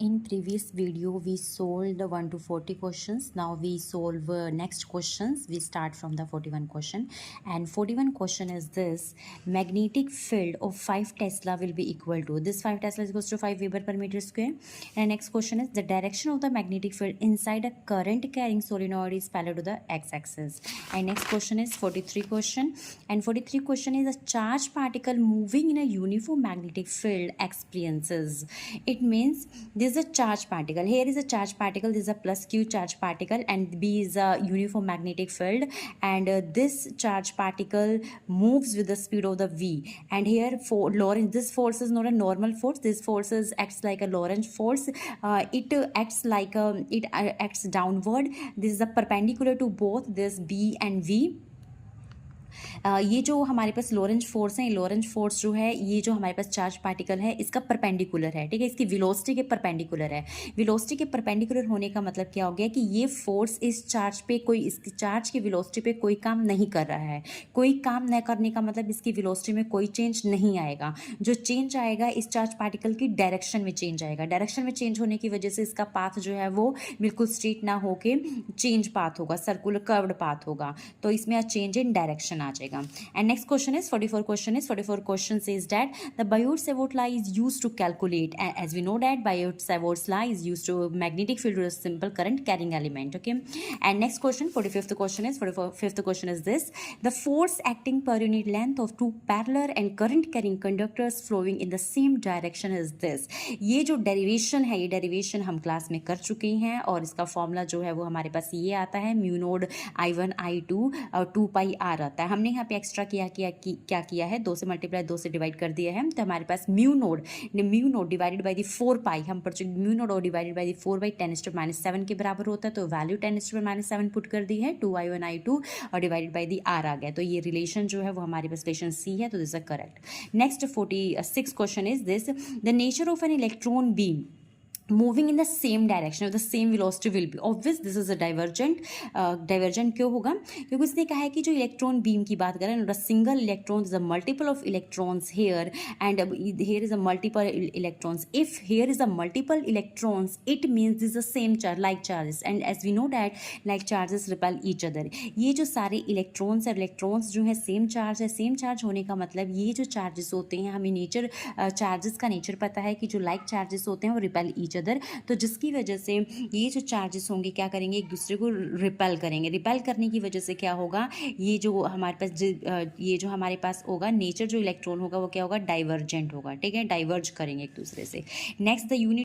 In previous video we solved 1 to 40 questions. Now we solve next questions. We start from the 41 question, and 41 question is this: magnetic field of 5 Tesla will be equal to, this 5 Tesla is equals to 5 Weber per meter square. And next question is the direction of the magnetic field inside a current carrying solenoid is parallel to the x-axis. And next question is 43 question, and 43 question is a charged particle moving in a uniform magnetic field experiences. It means this is a charged particle. Here is a charged particle. This is a plus q charged particle, and B is a uniform magnetic field. And this charged particle moves with the speed of the v. And here for Lorentz, this force is not a normal force. This force acts like a Lorentz force. It acts downward. This is a perpendicular to both this B and V. ये जो हमारे पास Lorentz force है, Lorentz force जो है ये जो हमारे पास charge particle है इसका परपेंडिकुलर है, ठीक है, इसकी वेलोसिटी के परपेंडिकुलर है। वेलोसिटी के परपेंडिकुलर होने का मतलब क्या हो गया कि ये फोर्स इस चार्ज पे कोई, इसकी चार्ज की वेलोसिटी पे कोई काम नहीं कर रहा है। कोई काम न करने का मतलब इसकी वेलोसिटी में कोई चेंज नहीं आएगा। जो चेंज आएगा इस चार्ज पार्टिकल की डायरेक्शन में चेंज आएगा। डायरेक्शन में चेंज होने की वजह से इसका पाथ जो है वो बिल्कुल स्ट्रेट ना होके चेंज पाथ होगा, सर्कुलर कर्व्ड पाथ होगा, तो इसमें चेंज इन डायरेक्शन आ जाएगा। And next question is 44 question says that the Biot-Savart law is used to calculate, as we know that Biot-Savart law is used to magnetic field with a simple current carrying element. Okay, and next question 45th question is this: the force acting per unit length of two parallel and current carrying conductors flowing in the same direction is this. ये जो derivation है, ये derivation हम class में कर चुके हैं, और इसका फॉर्मूला जो है वो हमारे पास ये आता है, म्यू नोड I1 I2 और 2 पाई R आता है। हमने यहाँ पे एक्स्ट्रा क्या किया है, 2 से मल्टीप्लाई 2 से डिवाइड कर दिया है, तो हमारे पास mu naught divided by the 4 pi, हम पर म्यू नोड और डिवाइडेड बाई दी 4 बाई 10⁻⁷ के बराबर होता है, तो वैल्यू 10⁻⁷ पुट कर दी है, 2I1 I2 और डिवाइडेड बाई दी R आ गया। तो ये रिलेशन जो है वो हमारे पास रिलेशन C है, तो this is correct. Next 46 question is this: the nature of an electron beam moving in the same direction of the same velocity will be obvious. This is a divergent. Divergent क्यों होगा? क्योंकि उसने कहा है कि जो इलेक्ट्रॉन बीम की बात करें, not a single electron is a multiple of electrons here, and here is a multiple electrons. If here is a multiple electrons, it means this is the same charge, like charges, and as we know that like charges repel each other. ये जो सारे electrons और electrons जो है same charge है, same charge होने का मतलब ये जो चार्जेस होते हैं, हमें नेचर चार्जेस का नेचर पता है कि जो लाइक चार्जेस होते हैं वो रिपेल ईच अदर, तो जिसकी वजह से ये जो चार्जेस होंगे क्या करेंगे, एक दूसरे को रिपेल करेंगे। रिपेल करने की वजह से क्या होगा, ये जो हमारे पास होगा नेचर, जो इलेक्ट्रॉन होगा वो क्या होगा, डाइवर्जेंट होगा, ठीक है, डाइवर्ज करेंगे एक दूसरे से। Next the unit